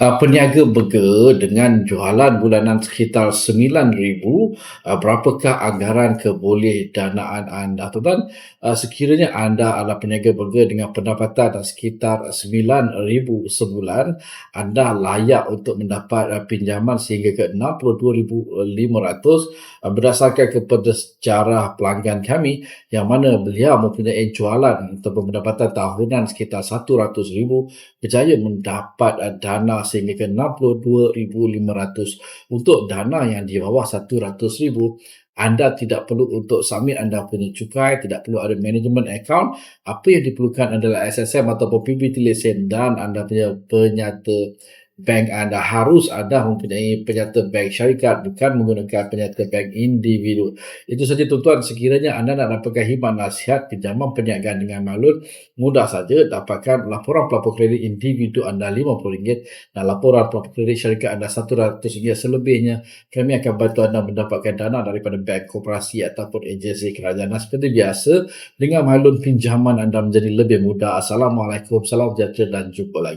Peniaga burger dengan jualan bulanan sekitar 9,000, berapakah anggaran keboleh danaan anda? Tuan, sekiranya anda adalah peniaga burger dengan pendapatan sekitar 9,000 sebulan, anda layak untuk mendapat pinjaman sehingga ke 62,500 berdasarkan kepada sejarah pelanggan kami yang mana beliau mempunyai jualan ataupun pendapatan tahunan sekitar 100,000 berjaya mendapat dana sehingga ke 62,500. Untuk dana yang di bawah 100,000, anda tidak perlu untuk submit anda punya cukai, tidak perlu ada management account. Apa yang diperlukan adalah SSM ataupun PBT lesen dan anda punya penyata bank. Anda harus ada mempunyai penyata bank syarikat, bukan menggunakan penyata bank individu. Itu saja tuan-tuan, sekiranya anda nak dapatkan khidmat nasihat pinjaman perniagaan dengan Malun, mudah saja dapatkan laporan pelapor kredit individu anda RM50 dan laporan pelapor kredit syarikat anda RM100. Selebihnya, kami akan bantu anda mendapatkan dana daripada bank, koperasi ataupun agensi kerajaan. Dan seperti biasa, dengan Malun pinjaman anda menjadi lebih mudah. Assalamualaikum, salam sejahtera dan jumpa lagi.